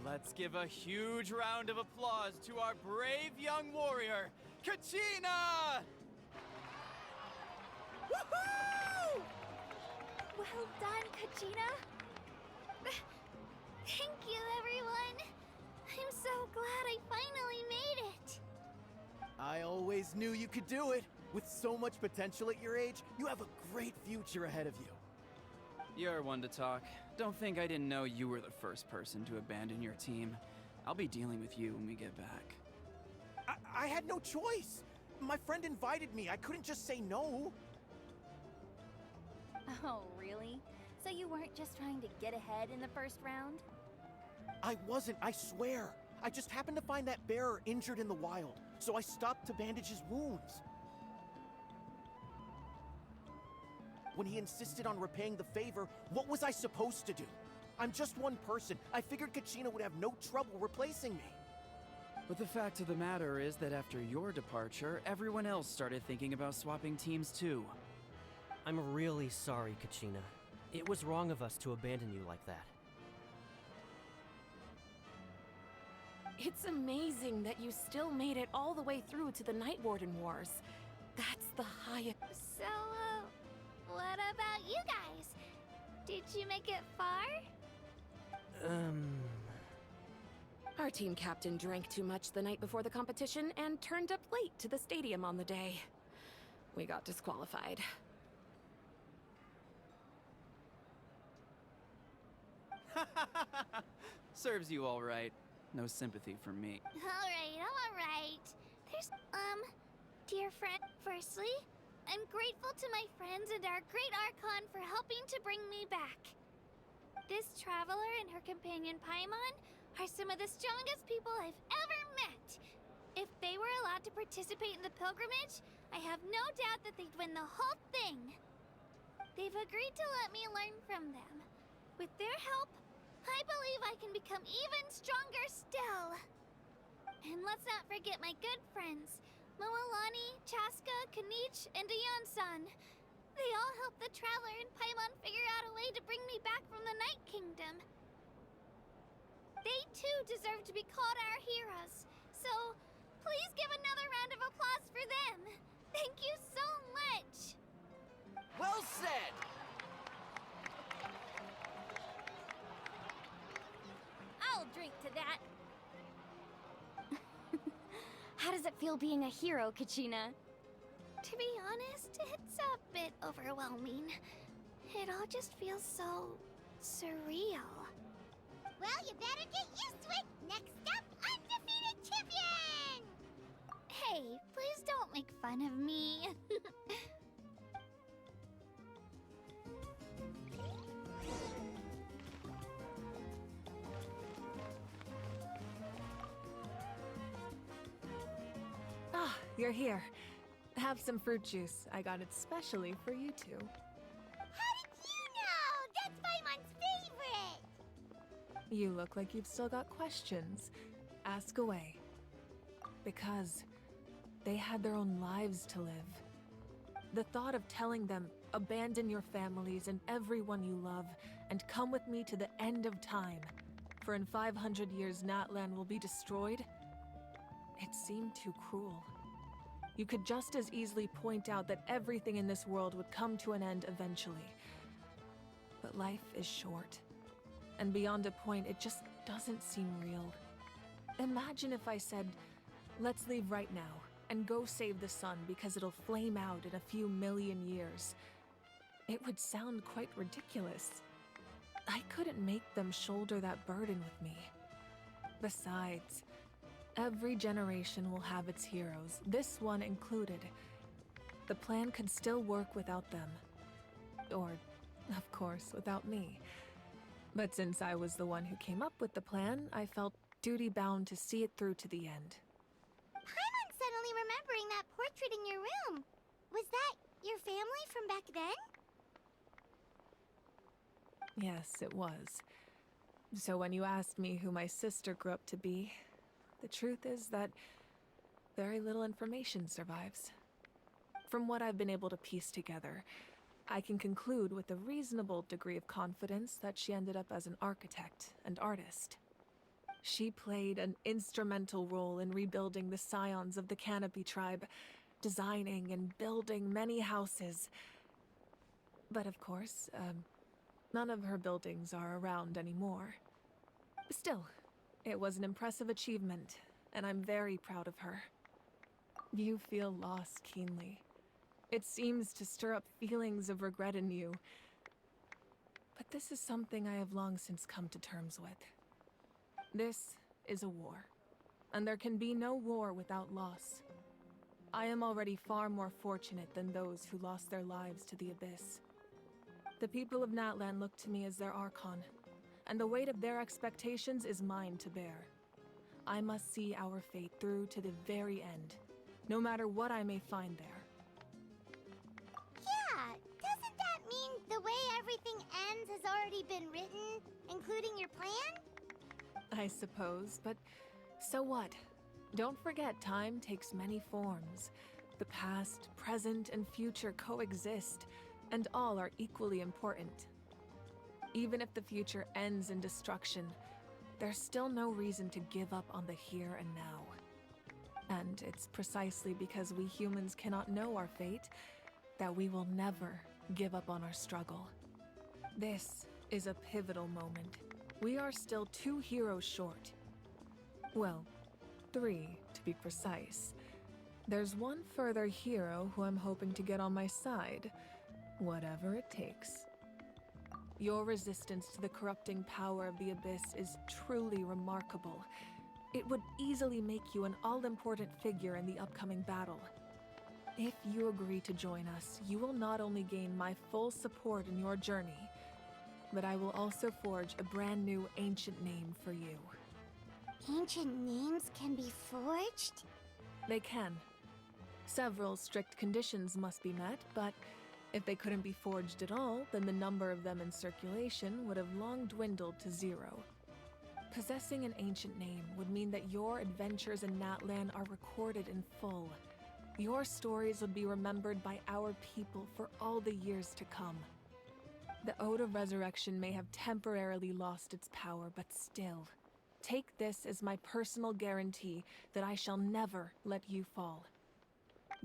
Let's give a huge round of applause to our brave young warrior, Kachina! Woohoo! Well done, Kachina. Thank you, everyone. I'm so glad I finally made it. I always knew you could do it. With so much potential at your age, you have a great future ahead of you. You're one to talk. Don't think I didn't know you were the first person to abandon your team. I'll be dealing with you when we get back. I had no choice. My friend invited me. I couldn't just say no. Oh, really? So you weren't just trying to get ahead in the first round? I wasn't, I swear. I just happened to find that bearer injured in the wild, so I stopped to bandage his wounds. When he insisted on repaying the favor, what was I supposed to do? I'm just one person. I figured Kachina would have no trouble replacing me. But the fact of the matter is that after your departure, everyone else started thinking about swapping teams too. I'm really sorry, Kachina. It was wrong of us to abandon you like that. It's amazing that you still made it all the way through to the Night Warden Wars. That's the highest. So, what about you guys? Did you make it far? Our team captain drank too much the night before the competition and turned up late to the stadium on the day. We got disqualified. Serves you all right. No sympathy from me. All right. There's, dear friend, firstly, I'm grateful to my friends and our great Archon for helping to bring me back. This traveler and her companion Paimon are some of the strongest people I've ever met. If they were allowed to participate in the pilgrimage, I have no doubt that they'd win the whole thing. They've agreed to let me learn from them. With their help, I believe I can become even stronger still. And let's not forget my good friends, Moalani, Chaska, Kanich, and Ayan-san. They all helped the Traveler and Paimon figure out a way to bring me back from the Night Kingdom. They too deserve to be called our heroes, so please give another round of applause for them. Thank you so much! Well said! I'll drink to that. How does it feel being a hero, Kachina? To be honest, it's a bit overwhelming. It all just feels so surreal. Well, you better get used to it. Next up, undefeated champion! Hey, please don't make fun of me. Ah, you're here. Have some fruit juice. I got it specially for you two. How did you know? That's Paimon's favorite! You look like you've still got questions. Ask away. Because they had their own lives to live. The thought of telling them, abandon your families and everyone you love, and come with me to the end of time, for in 500 years Natlan will be destroyed, it seemed too cruel. You could just as easily point out that everything in this world would come to an end eventually. But life is short. And beyond a point, it just doesn't seem real. Imagine if I said, let's leave right now, and go save the sun because it'll flame out in a few million years. It would sound quite ridiculous. I couldn't make them shoulder that burden with me. Besides, every generation will have its heroes, this one included. The plan could still work without them. Or, of course, without me. But since I was the one who came up with the plan, I felt duty-bound to see it through to the end. Paimon's suddenly remembering that portrait in your room. Was that your family from back then? Yes, it was. So when you asked me who my sister grew up to be, the truth is that very little information survives. From what I've been able to piece together, I can conclude with a reasonable degree of confidence that she ended up as an architect and artist. She played an instrumental role in rebuilding the scions of the Canopy tribe, designing and building many houses. But of course, none of her buildings are around anymore. Still, it was an impressive achievement, and I'm very proud of her. You feel loss keenly. It seems to stir up feelings of regret in you. But this is something I have long since come to terms with. This is a war, and there can be no war without loss. I am already far more fortunate than those who lost their lives to the Abyss. The people of Natlan look to me as their Archon, and the weight of their expectations is mine to bear. I must see our fate through to the very end, no matter what I may find there. Yeah, doesn't that mean the way everything ends has already been written, including your plan? I suppose, but so what? Don't forget, time takes many forms. The past, present, and future coexist, and all are equally important. Even if the future ends in destruction, there's still no reason to give up on the here and now. And it's precisely because we humans cannot know our fate that we will never give up on our struggle. This is a pivotal moment. We are still 2 heroes short. Well, 3 to be precise. There's one further hero who I'm hoping to get on my side, whatever it takes. Your resistance to the corrupting power of the Abyss is truly remarkable. It would easily make you an all-important figure in the upcoming battle. If you agree to join us, you will not only gain my full support in your journey, but I will also forge a brand new ancient name for you. Ancient names can be forged? They can. Several strict conditions must be met, but if they couldn't be forged at all, then the number of them in circulation would have long dwindled to 0. Possessing an ancient name would mean that your adventures in Natlan are recorded in full. Your stories would be remembered by our people for all the years to come. The Ode of Resurrection may have temporarily lost its power, but still, take this as my personal guarantee that I shall never let you fall.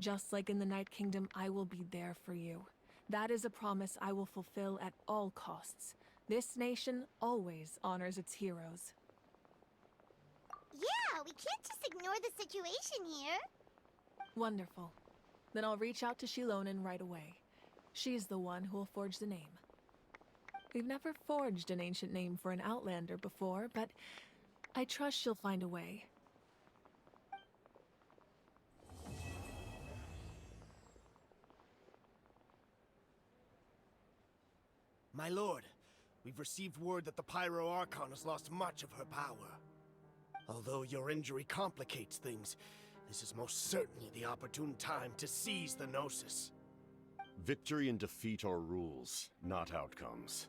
Just like in the Night Kingdom, I will be there for you. That is a promise I will fulfill at all costs. This nation always honors its heroes. Yeah, we can't just ignore the situation here. Wonderful. Then I'll reach out to Shilonen right away. She's the one who will forge the name. We've never forged an ancient name for an Outlander before, but I trust she'll find a way. My lord, we've received word that the Pyro Archon has lost much of her power. Although your injury complicates things, this is most certainly the opportune time to seize the Gnosis. Victory and defeat are rules, not outcomes.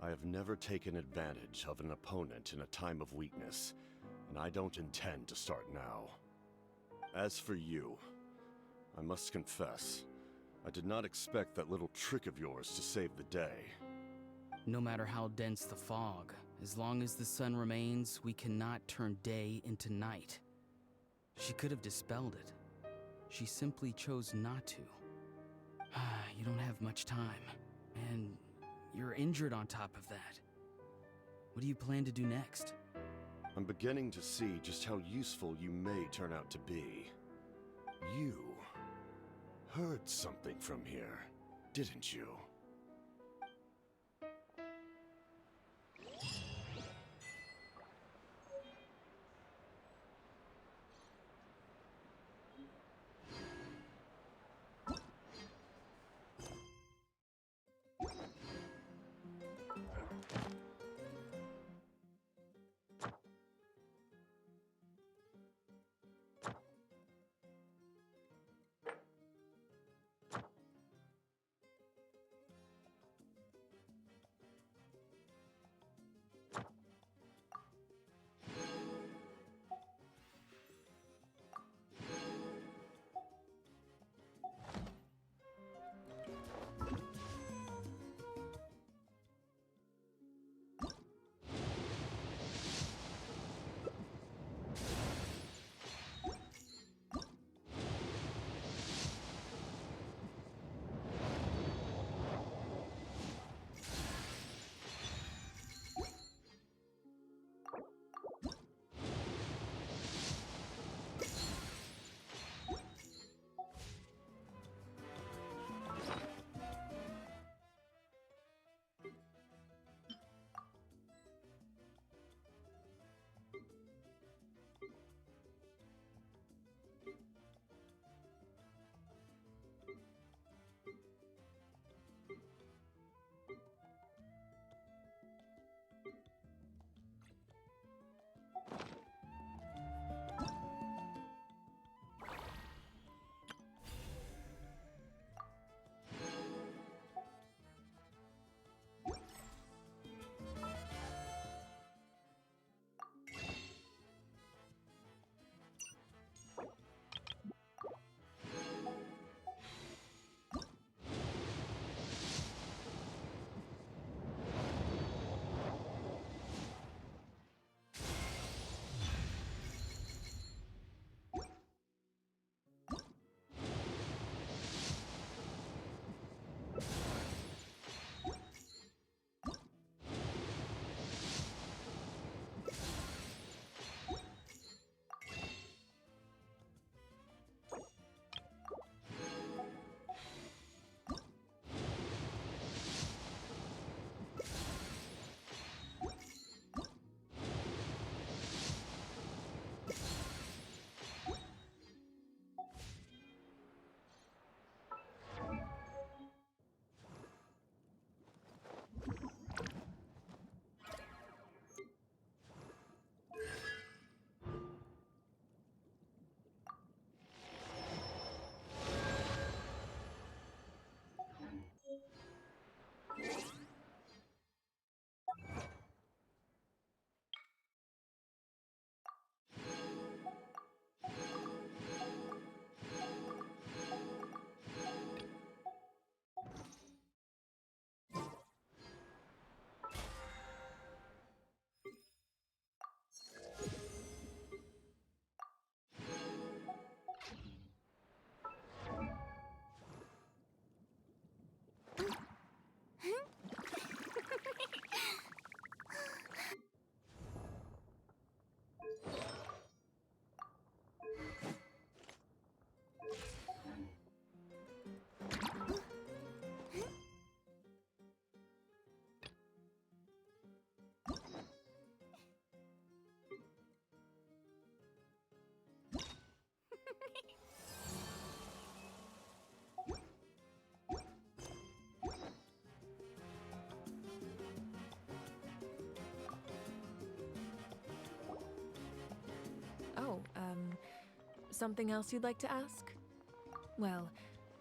I have never taken advantage of an opponent in a time of weakness, and I don't intend to start now. As for you, I must confess, I did not expect that little trick of yours to save the day. No matter how dense the fog, as long as the sun remains, we cannot turn day into night. She could have dispelled it. She simply chose not to. You don't have much time, and you're injured on top of that. What do you plan to do next? I'm beginning to see just how useful you may turn out to be. You heard something from here, didn't you? Something else you'd like to ask? Well,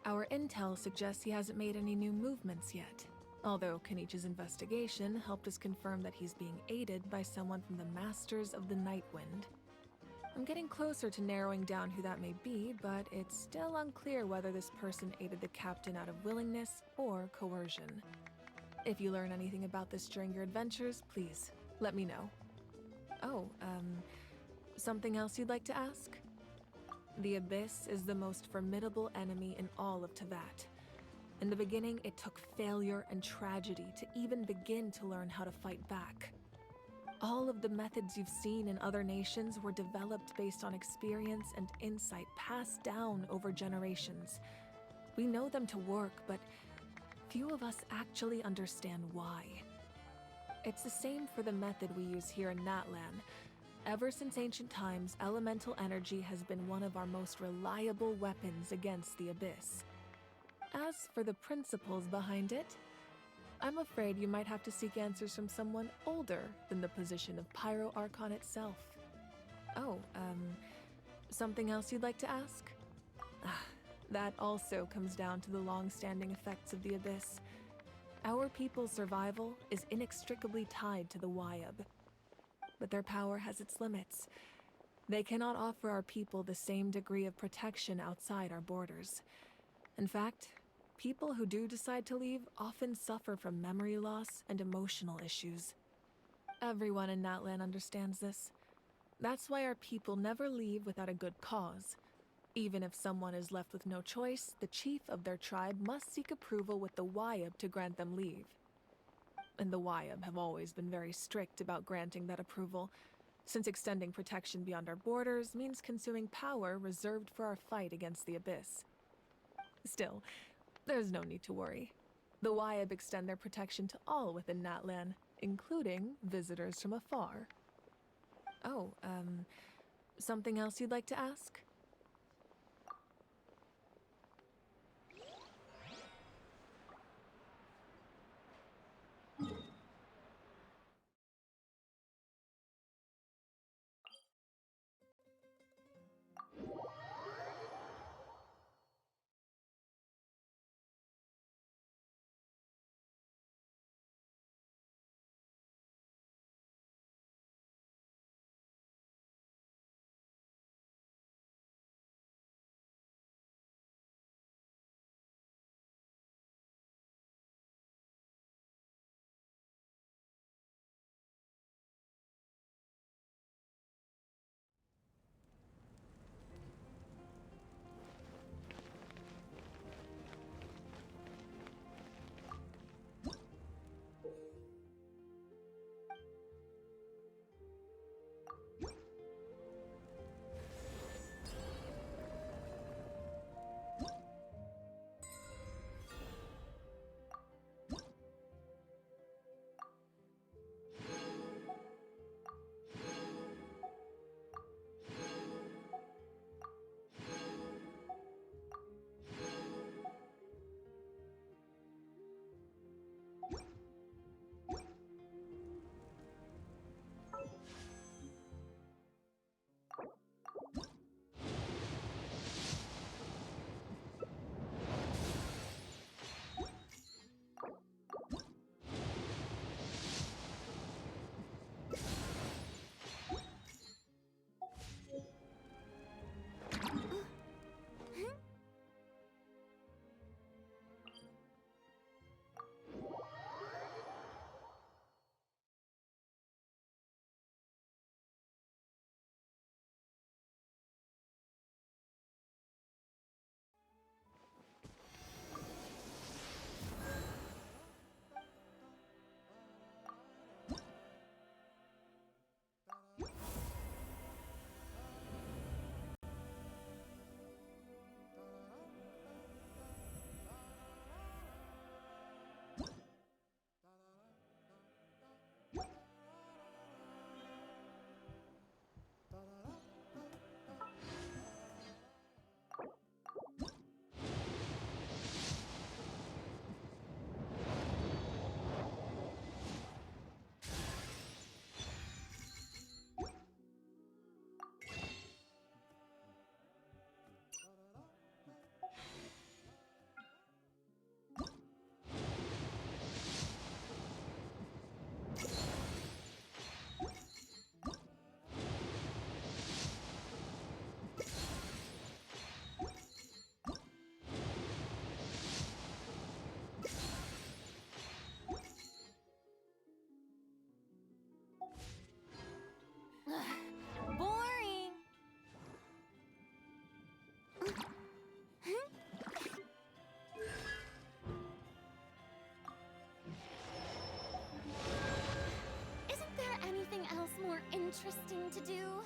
our intel suggests he hasn't made any new movements yet. Although Kenichi's investigation helped us confirm that he's being aided by someone from the Masters of the Nightwind. I'm getting closer to narrowing down who that may be, but it's still unclear whether this person aided the captain out of willingness or coercion. If you learn anything about this during your adventures, please let me know. Oh, something else you'd like to ask? The Abyss is the most formidable enemy in all of Teyvat. In the beginning, it took failure and tragedy to even begin to learn how to fight back. All of the methods you've seen in other nations were developed based on experience and insight passed down over generations. We know them to work, but few of us actually understand why. It's the same for the method we use here in Natlan. Ever since ancient times, elemental energy has been one of our most reliable weapons against the Abyss. As for the principles behind it, I'm afraid you might have to seek answers from someone older than the position of Pyro Archon itself. Oh, something else you'd like to ask? That also comes down to the long-standing effects of the Abyss. Our people's survival is inextricably tied to the Wyab. But their power has its limits. They cannot offer our people the same degree of protection outside our borders. In fact, people who do decide to leave often suffer from memory loss and emotional issues. Everyone in Natlan understands this. That's why our people never leave without a good cause. Even if someone is left with no choice, the chief of their tribe must seek approval with the Wyab to grant them leave. And the Wyab have always been very strict about granting that approval, since extending protection beyond our borders means consuming power reserved for our fight against the Abyss. Still, there's no need to worry. The Wyab extend their protection to all within Natlan, including visitors from afar. Oh, something else you'd like to ask? interesting to do.